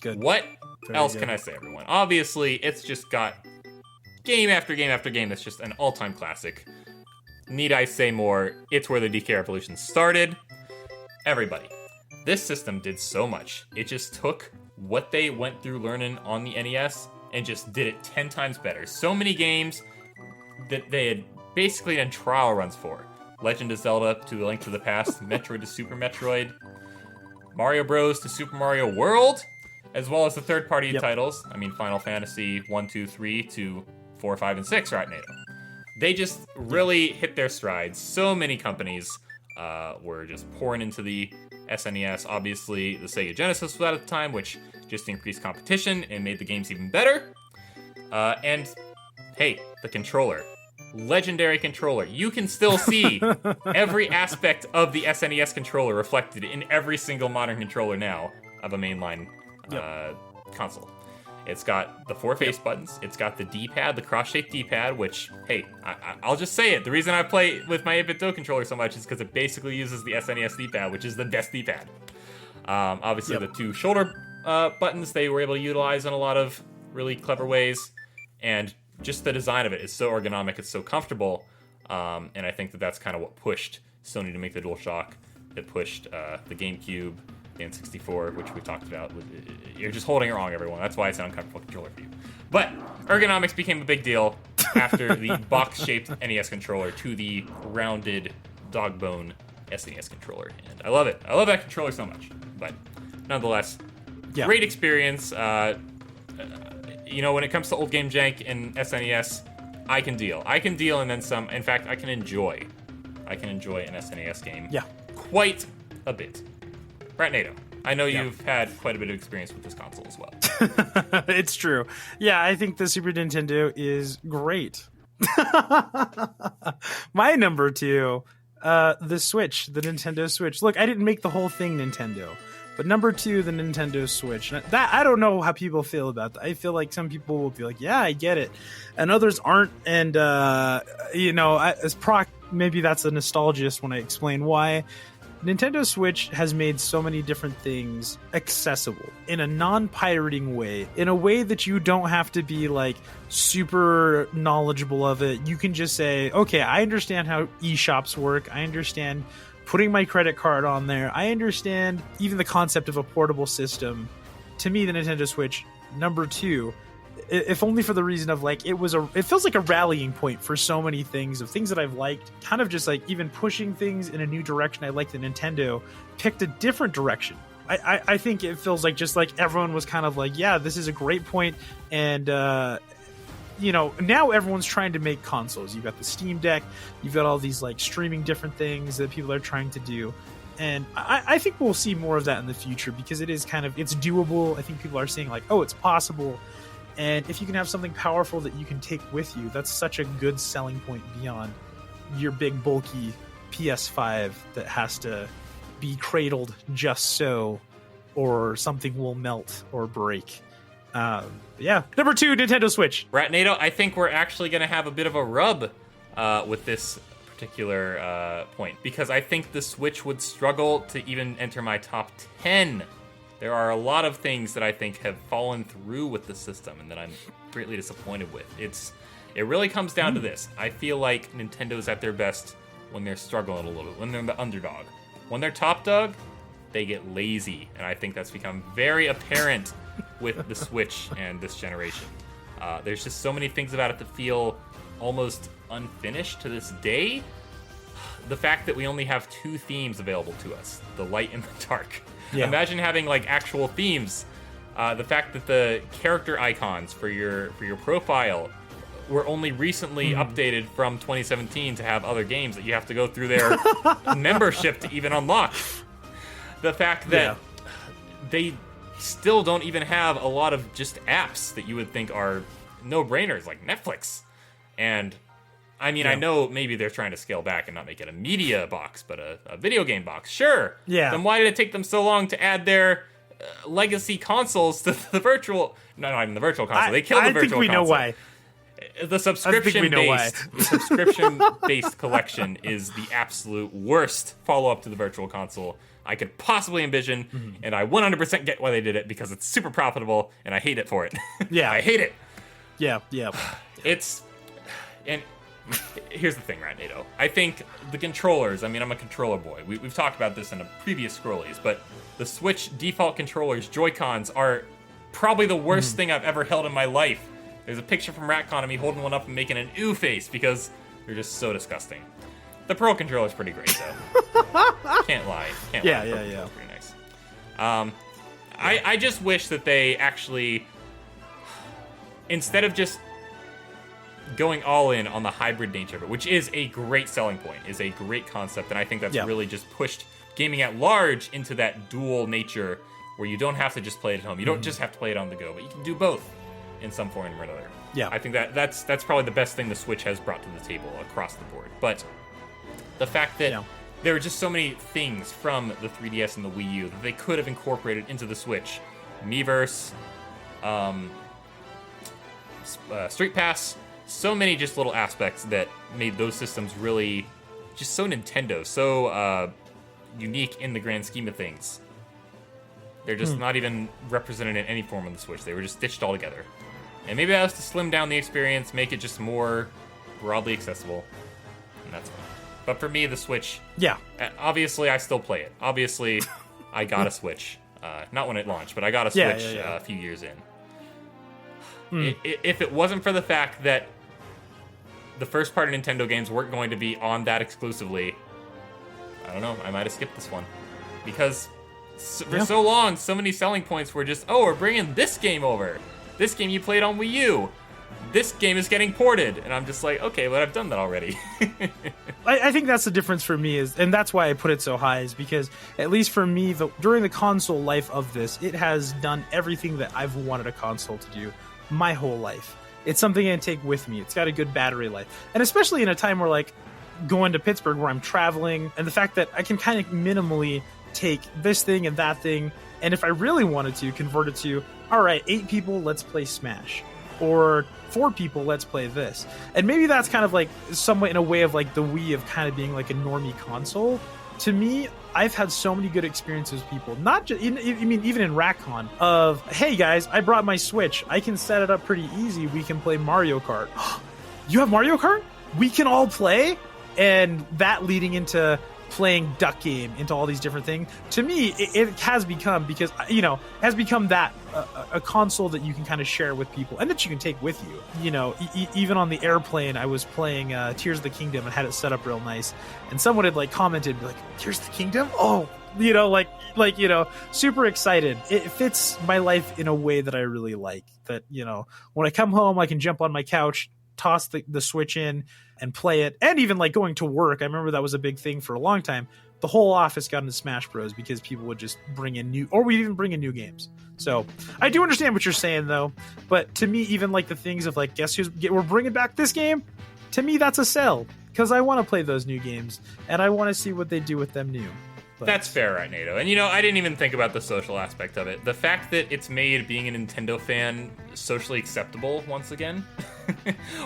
Good. What Very else good. can I say, everyone? Obviously, it's just got game after game after game that's just an all-time classic. Need I say more? It's where the DK revolution started. Everybody, this system did so much. It just took what they went through learning on the NES and just did it 10 times better. So many games that they had basically done trial runs for. Legend of Zelda to A Link to the Past, Metroid to Super Metroid, Mario Bros. To Super Mario World, as well as the third-party titles. I mean, Final Fantasy 1, 2, 3 to 4, 5, and 6, Ratnado. They just really hit their strides. So many companies were just pouring into the SNES. Obviously, the Sega Genesis was out at the time, which just increased competition and made the games even better. And, hey, the controller. Legendary controller. You can still see every aspect of the SNES controller reflected in every single modern controller now of a mainline console. It's got the 4 face buttons. It's got the D-pad, the cross-shaped D-pad, which, hey, I'll just say it. The reason I play with my 8-bit controller so much is because it basically uses the SNES D-pad, which is the best D-pad. Obviously, the 2 shoulder buttons they were able to utilize in a lot of really clever ways, and just the design of it is so ergonomic, it's so comfortable, and I think that's kind of what pushed Sony to make the DualShock. It pushed the GameCube, the N64, which we talked about. You're just holding it wrong, everyone. That's why it's an uncomfortable controller for you. But ergonomics became a big deal after the box-shaped NES controller to the rounded dog bone SNES controller, and I love it. I love that controller so much. But nonetheless, great experience. You know, when it comes to old game jank and SNES, I can deal. I can deal and then some. In fact, I can enjoy an SNES game quite a bit. Ratnado, I know you've had quite a bit of experience with this console as well. It's true. Yeah, I think the Super Nintendo is great. My number 2, the Switch, the Nintendo Switch. Look, I didn't make the whole thing Nintendo. But number 2, the Nintendo Switch. That I don't know how people feel about that. I feel like some people will be like, yeah, I get it. And others aren't. And, you know, as Proc, maybe that's a nostalgist when I explain why. Nintendo Switch has made so many different things accessible in a non-pirating way, in a way that you don't have to be like super knowledgeable of it. You can just say, okay, I understand how eShops work. I understand putting my credit card on there. I understand even the concept of a portable system. To me, the Nintendo Switch, number 2, if only for the reason of like, it feels like a rallying point for so many things, of things that I've liked, kind of just like even pushing things in a new direction. I like the Nintendo picked a different direction. I think it feels like just like everyone was kind of like, yeah, this is a great point. And, now everyone's trying to make consoles. You've got the Steam Deck, you've got all these like streaming different things that people are trying to do. And I think we'll see more of that in the future because it's doable. I think people are saying like, oh, it's possible. And if you can have something powerful that you can take with you, that's such a good selling point beyond your big bulky PS5 that has to be cradled just so, or something will melt or break. Yeah. Number 2, Nintendo Switch. Ratnado, I think we're actually going to have a bit of a rub with this particular point, because I think the Switch would struggle to even enter my top 10. There are a lot of things that I think have fallen through with the system and that I'm greatly disappointed with. It really comes down to this. I feel like Nintendo's at their best when they're struggling a little bit, when they're the underdog. When they're top dog, they get lazy, and I think that's become very apparent with the Switch and this generation. There's just so many things about it that feel almost unfinished to this day. The fact that we only have 2 themes available to us, the light and the dark. Yeah. Imagine having like actual themes. The fact that the character icons for your profile were only recently updated from 2017 to have other games that you have to go through their membership to even unlock. The fact that they still don't even have a lot of just apps that you would think are no-brainers, like Netflix. And I mean, I know maybe they're trying to scale back and not make it a media box, but a video game box. Sure. Yeah. Then why did it take them so long to add their legacy consoles to the virtual? No, not even the virtual console. They killed the virtual console. I think we know why. The subscription-based collection is the absolute worst follow-up to the virtual console I could possibly envision, and I 100% get why they did it, because it's super profitable, and I hate it for it. Yeah. I hate it. Yeah. And here's the thing, Ratnado. I think the controllers, I'm a controller boy. We've talked about this in a previous Scrollies, but the Switch default controllers, Joy-Cons, are probably the worst thing I've ever held in my life. There's a picture from Ratcon of me holding one up and making an ooh face because they're just so disgusting. The Pro controller's pretty great, though. Can't lie. Yeah. Pretty nice. I just wish that they actually, instead of just going all in on the hybrid nature of it, which is a great selling point, is a great concept, and I think that's really just pushed gaming at large into that dual nature where you don't have to just play it at home. You don't just have to play it on the go, but you can do both in some form or another. Yeah. I think that's probably the best thing the Switch has brought to the table across the board. But the fact that there are just so many things from the 3DS and the Wii U that they could have incorporated into the Switch. Miiverse, Street Pass, so many just little aspects that made those systems really just so Nintendo, so unique in the grand scheme of things. They're just not even represented in any form on the Switch. They were just stitched all together. And maybe that was to slim down the experience, make it just more broadly accessible. And that's fine. But for me, the Switch... Yeah. Obviously, I still play it. Obviously, I got a Switch. Not when it launched, but I got a Switch a few years in. If it wasn't for the fact that the first-party Nintendo games weren't going to be on that exclusively, I don't know, I might have skipped this one. Because for so long, so many selling points were just, oh, we're bringing this game over. This game you played on Wii U. This game is getting ported. And I'm just like, okay, but I've done that already. I think that's the difference for me, and that's why I put it so high, is because, at least for me, during the console life of this, it has done everything that I've wanted a console to do my whole life. It's something I can take with me. It's got a good battery life. And especially in a time where, like, going to Pittsburgh where I'm traveling, and the fact that I can kind of minimally take this thing and that thing, and if I really wanted to, convert it to, all right, 8 people, let's play Smash. Or 4 people, let's play this. And maybe that's kind of like somewhat in a way of like the Wii of kind of being like a normie console. To me, I've had so many good experiences with people, not just, even in RackCon, of, hey guys, I brought my Switch. I can set it up pretty easy. We can play Mario Kart. You have Mario Kart? We can all play? And that leading into playing Duck Game, into all these different things. To me, it has become, because, has become that a console that you can kind of share with people and that you can take with you. Even on the airplane, I was playing Tears of the Kingdom and had it set up real nice. And someone had like commented, like, Tears of the Kingdom? Oh, Like, super excited. It fits my life in a way that I really like. That, when I come home, I can jump on my couch, toss the Switch in and play it. And even like going to work. I remember that was a big thing for a long time. The whole office got into Smash Bros. Because people would just bring in we'd even bring in new games. So I do understand what you're saying, though. But to me, even like the things of like, we're bringing back this game. To me, that's a sell. Because I want to play those new games. And I want to see what they do with them new. But That's fair, Ratnado. And I didn't even think about the social aspect of it. The fact that it's made being a Nintendo fan socially acceptable once again.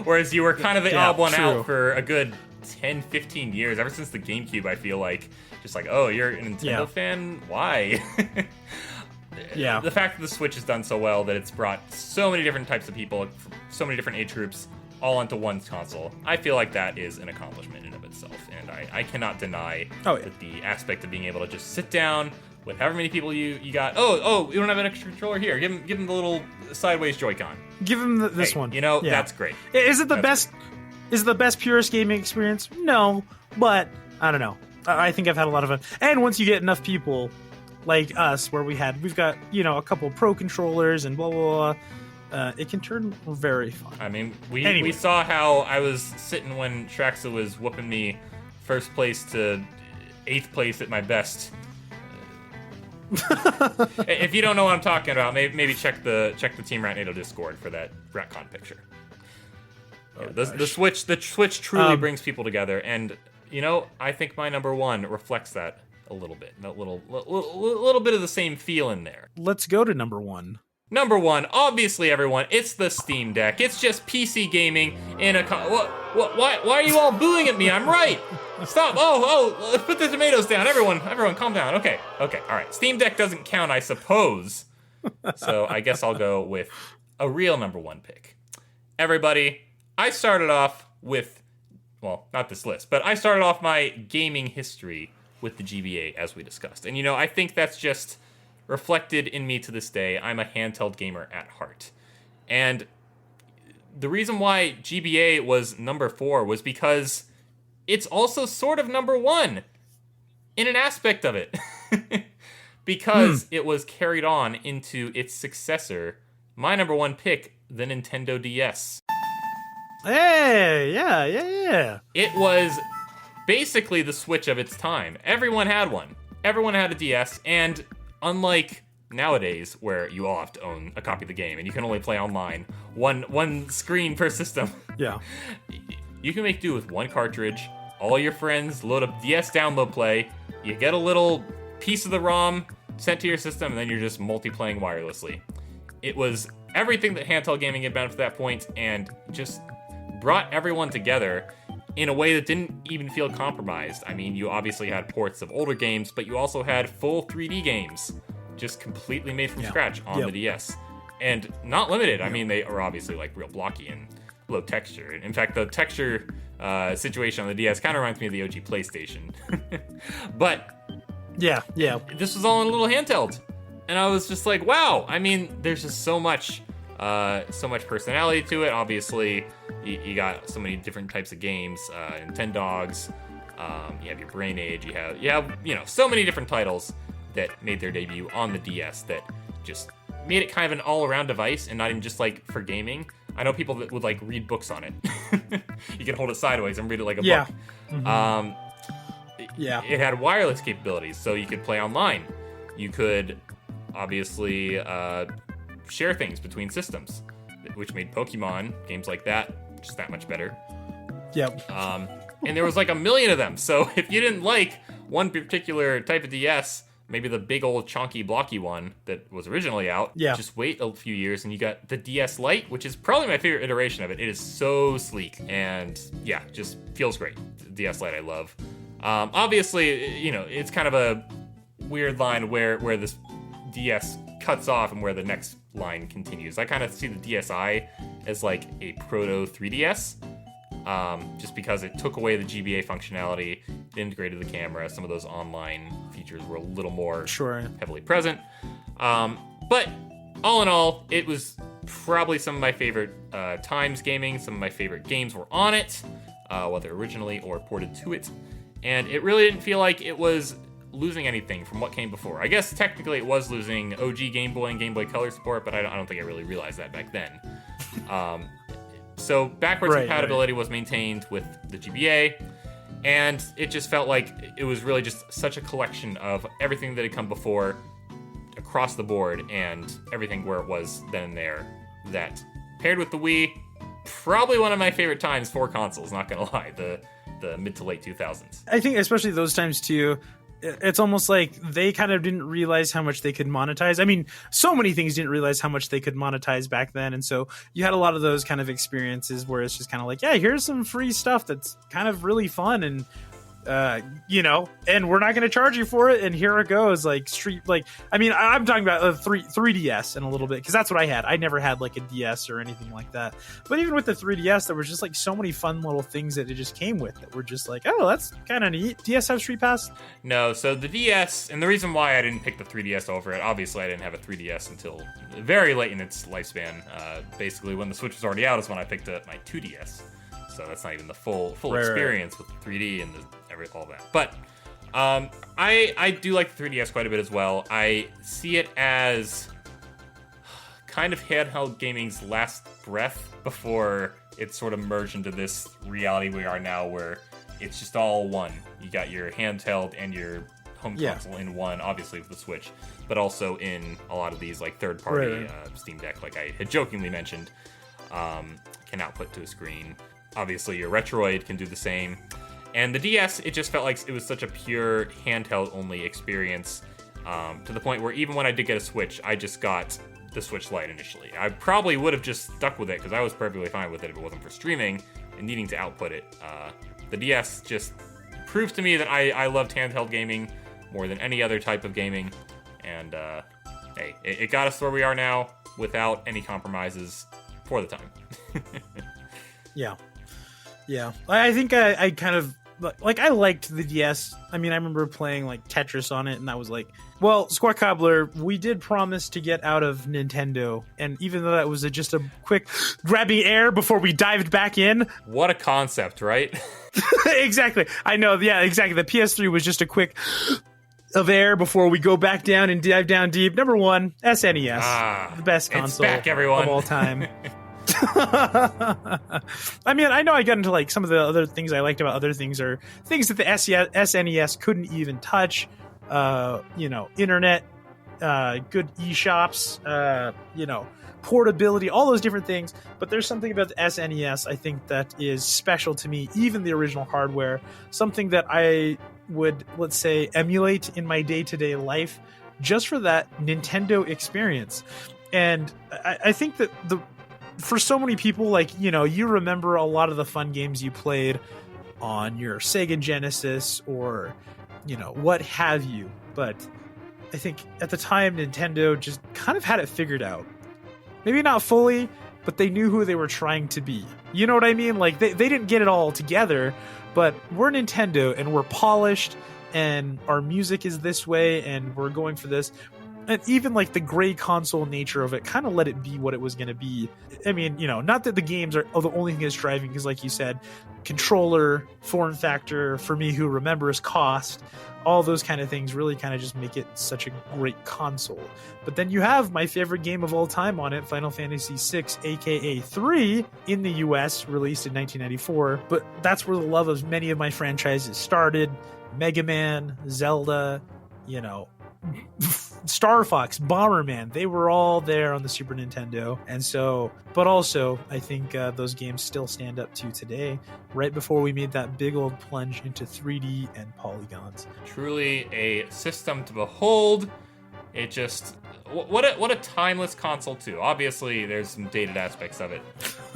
Whereas you were kind of the odd one out for a good 10, 15 years. Ever since the GameCube, I feel like. Just like, oh, you're a Nintendo fan? Why? Yeah. The fact that the Switch has done so well that it's brought so many different types of people, so many different age groups, all onto one console, I feel like that is an accomplishment in and of itself. And I cannot deny that the aspect of being able to just sit down with however many people you got. Oh, you don't have an extra controller here. Give him the little sideways Joy-Con. Give him this one. That's great. Is it the best? Is it the best purest gaming experience? No, but I don't know. I think I've had a lot of fun. And once you get enough people like us, where we've got a couple pro controllers and blah blah blah, it can turn very fun. I mean, we saw how I was sitting when Traxa was whooping me first place to 8th place at my best. If you don't know what I'm talking about, maybe check the TeamRatnado Discord for that Ratcon picture. The Switch truly brings people together, and I think my number one reflects that a little bit. That little bit of the same feel in there. Let's go to number one. Number one, obviously, everyone, it's the Steam Deck. It's just PC gaming in a... Why are you all booing at me? I'm right. Stop. Oh, put the tomatoes down. Everyone, calm down. Okay, all right. Steam Deck doesn't count, I suppose. So I guess I'll go with a real number one pick. Everybody, I started off with... Well, not this list, but I started off my gaming history with the GBA, as we discussed. And, I think that's just reflected in me to this day. I'm a handheld gamer at heart. And the reason why GBA was number 4 was because it's also sort of number 1 in an aspect of it. Because it was carried on into its successor, my number 1 pick, the Nintendo DS. Hey, yeah. It was basically the Switch of its time. Everyone had one. Everyone had a DS, and unlike nowadays, where you all have to own a copy of the game, and you can only play online, one screen per system. Yeah. You can make do with one cartridge, all your friends load up DS download play, you get a little piece of the ROM sent to your system, and then you're just multi-playing wirelessly. It was everything that handheld gaming had been up to that point, and just brought everyone together in a way that didn't even feel compromised. I mean, you obviously had ports of older games, but you also had full 3D games, just completely made from scratch on the DS. And not limited. I mean, they are obviously like real blocky and low texture. In fact, the texture situation on the DS kind of reminds me of the OG PlayStation. But yeah, this was all in a little handheld. And I was just like, wow. I mean, there's just so much personality to it. Obviously, you got so many different types of games. Nintendogs, you have your Brain Age, you have so many different titles that made their debut on the DS that just made it kind of an all-around device and not even just like for gaming. I know people that would like read books on it. You can hold it sideways and read it like a book. Mm-hmm. It had wireless capabilities, so you could play online. You could obviously share things between systems, which made Pokemon games like that just that much better. Yep. And there was like a million of them. So if you didn't like one particular type of DS, maybe the big old chunky blocky one that was originally out, just wait a few years and you got the DS Lite, which is probably my favorite iteration of it. It is so sleek and just feels great. The DS Lite I love. Obviously, it's kind of a weird line where this DS cuts off and where the next line continues. I kind of see the DSi as like a proto 3DS, just because it took away the GBA functionality, integrated the camera, some of those online features were a little more heavily present. But all in all, it was probably some of my favorite times gaming. Some of my favorite games were on it, whether originally or ported to it. And it really didn't feel like it was losing anything from what came before. I guess technically it was losing OG Game Boy and Game Boy Color support, but I don't think I really realized that back then. So backwards compatibility was maintained with the GBA, and it just felt like it was really just such a collection of everything that had come before across the board, and everything where it was then and there, that paired with the Wii, probably one of my favorite times for consoles, not gonna lie, the mid to late 2000s. I think especially those times too, it's almost like they kind of didn't realize how much they could monetize. I mean, so many things didn't realize how much they could monetize back then. And so you had a lot of those kind of experiences where it's just kind of like, yeah, here's some free stuff that's kind of really fun. And, and we're not going to charge you for it. And here it goes. I'm talking about a 3DS in a little bit, because that's what I had. I never had like a DS or anything like that. But even with the 3DS, there was just like so many fun little things that it just came with that were just like, oh, that's kind of neat. DS have Street Pass? No, so the DS, and the reason why I didn't pick the 3DS over it, obviously I didn't have a 3DS until very late in its lifespan. Basically, when the Switch was already out is when I picked up my 2DS. So that's not even the full experience with the 3D and all that. But I do like the 3DS quite a bit as well. I see it as kind of handheld gaming's last breath before it sort of merged into this reality we are now, where it's just all one. You got your handheld and your home console in one, obviously with the Switch, but also in a lot of these like third-party Steam Deck, like I had jokingly mentioned, can output to a screen. Obviously, your Retroid can do the same. And the DS, it just felt like it was such a pure handheld-only experience, to the point where even when I did get a Switch, I just got the Switch Lite initially. I probably would have just stuck with it, because I was perfectly fine with it if it wasn't for streaming and needing to output it. The DS just proved to me that I loved handheld gaming more than any other type of gaming. And, hey, it got us where we are now without any compromises for the time. Yeah. I think I kind of, like, I liked the DS. I mean, I remember playing, like, Tetris on it, and that was like, well, SqatCobblr, we did promise to get out of Nintendo, and even though that was just a quick grabbing air before we dived back in. What a concept, right? Exactly. I know, yeah, exactly. The PS3 was just a quick of air before we go back down and dive down deep. Number one, SNES. The best console back, everyone. of all time. I mean, I know I got into like some of the other things I liked about other things, or things that the SNES couldn't even touch. Internet, good eShops, portability, all those different things. But there's something about the SNES I think that is special to me, even the original hardware, something that I would, let's say, emulate in my day-to-day life just for that Nintendo experience. And I think that for so many people, like, you remember a lot of the fun games you played on your Sega Genesis or, what have you. But I think at the time, Nintendo just kind of had it figured out. Maybe not fully, but they knew who they were trying to be. You know what I mean? Like, they didn't get it all together, but we're Nintendo and we're polished and our music is this way and we're going for this. And even like the gray console nature of it kind of let it be what it was going to be. I mean, not that the games are the only thing that's driving, because like you said, controller, form factor, for me who remembers cost, all those kind of things really kind of just make it such a great console. But then you have my favorite game of all time on it, Final Fantasy VI, aka 3, in the US, released in 1994. But that's where the love of many of my franchises started. Mega Man, Zelda, Star Fox, Bomberman, they were all there on the Super Nintendo. And so, but also, I think those games still stand up to today, right before we made that big old plunge into 3D and polygons. Truly a system to behold. It just, what a timeless console too. Obviously, there's some dated aspects of it.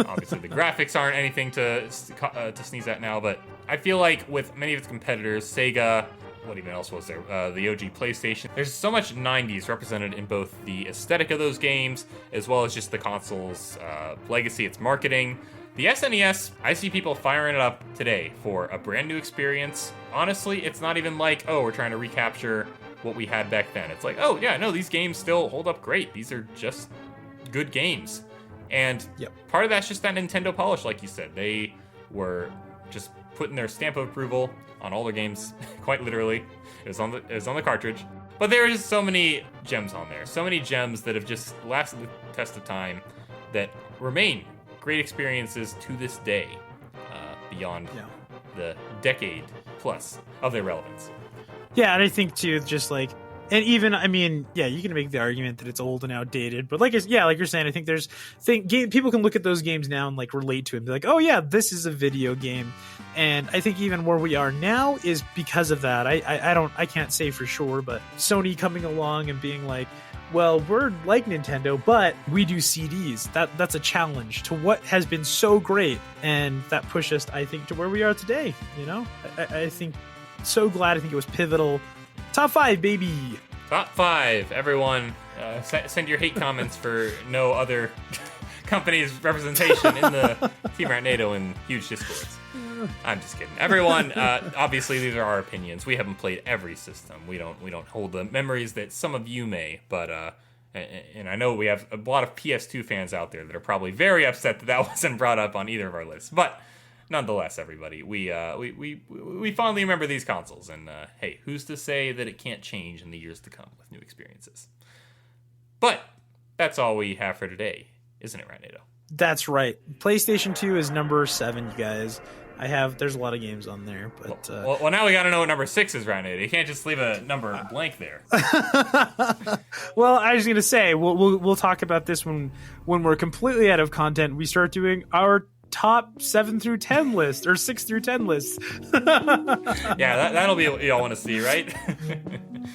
Obviously, the graphics aren't anything to sneeze at now, but I feel like with many of its competitors, Sega, what even else was there? The OG PlayStation. There's so much 90s represented in both the aesthetic of those games, as well as just the console's legacy, its marketing. The SNES, I see people firing it up today for a brand new experience. Honestly, it's not even like, oh, we're trying to recapture what we had back then. It's like, oh, yeah, no, these games still hold up great. These are just good games. And part of that's just that Nintendo polish, like you said. They were just putting their stamp of approval on all their games, quite literally. It was on the cartridge. But there are just so many gems on there. So many gems that have just lasted the test of time that remain great experiences to this day, beyond the decade plus of their relevance. Yeah, and I think too, just like, and even, I mean, yeah, you can make the argument that it's old and outdated, but like you're saying, I think people can look at those games now and like relate to it and be like, oh yeah, this is a video game. And I think even where we are now is because of that. I can't say for sure, but Sony coming along and being like, well, we're like Nintendo, but we do CDs. That's a challenge to what has been so great, and that pushed us, I think, to where we are today. You know, I think so glad. I think it was pivotal. Top 5, baby. Top 5. Everyone, send your hate comments for no other company's representation in the TeamRatnado and huge discords. I'm just kidding. Everyone, obviously these are our opinions. We haven't played every system. We don't hold the memories that some of you may, but and I know we have a lot of PS2 fans out there that are probably very upset that wasn't brought up on either of our lists. But nonetheless, everybody, we fondly remember these consoles, and hey, who's to say that it can't change in the years to come with new experiences? But that's all we have for today, isn't it, Ratnado? That's right. PlayStation 2 is number 7, you guys. There's a lot of games on there, but well, now we got to know what number 6 is, Ratnado. You can't just leave a number blank there. Well, I was gonna say we'll talk about this when we're completely out of content. We start doing our top 7 through 10 list, or 6 through 10 lists. Yeah, that'll be what y'all want to see, right?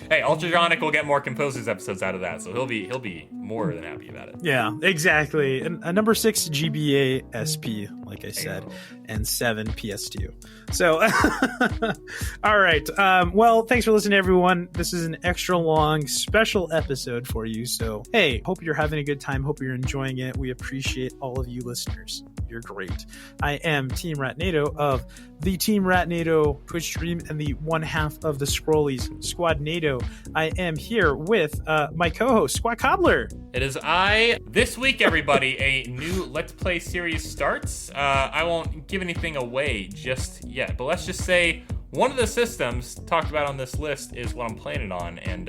Hey, Ultratronic will get more Composers episodes out of that, so he'll be more than happy about it. Yeah, exactly. And number 6, GBA SP, like I said, and 7 PS2. So, all right. Well, thanks for listening, everyone. This is an extra long special episode for you. So, hey, hope you're having a good time. Hope you're enjoying it. We appreciate all of you listeners. You're great. I am TeamRatnado of the TeamRatnado Twitch stream and the one half of the Scrollies Sqadnado. I am here with my co-host, SqatCobblr. It is I. This week, everybody, a new Let's Play series starts. I won't give anything away just yet, but let's just say one of the systems talked about on this list is what I'm planning on, and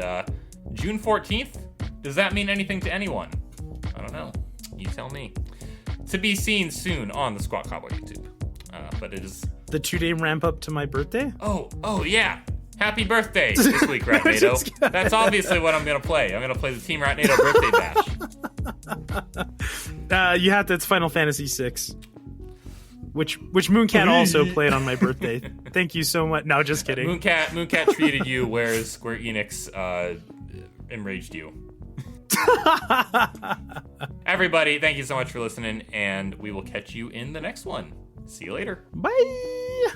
June 14th, does that mean anything to anyone? I don't know. You tell me. To be seen soon on the SqatCobblr YouTube. But it is the 2-day ramp up to my birthday. Oh yeah! Happy birthday this week, Ratnado. That's obviously what I'm gonna play. I'm gonna play the TeamRatnado birthday bash. You have to. It's Final Fantasy VI, which Mooncat also played on my birthday. Thank you so much. No, just kidding. Mooncat treated you, whereas Square Enix enraged you. Everybody, thank you so much for listening, and we will catch you in the next one. See you later. Bye.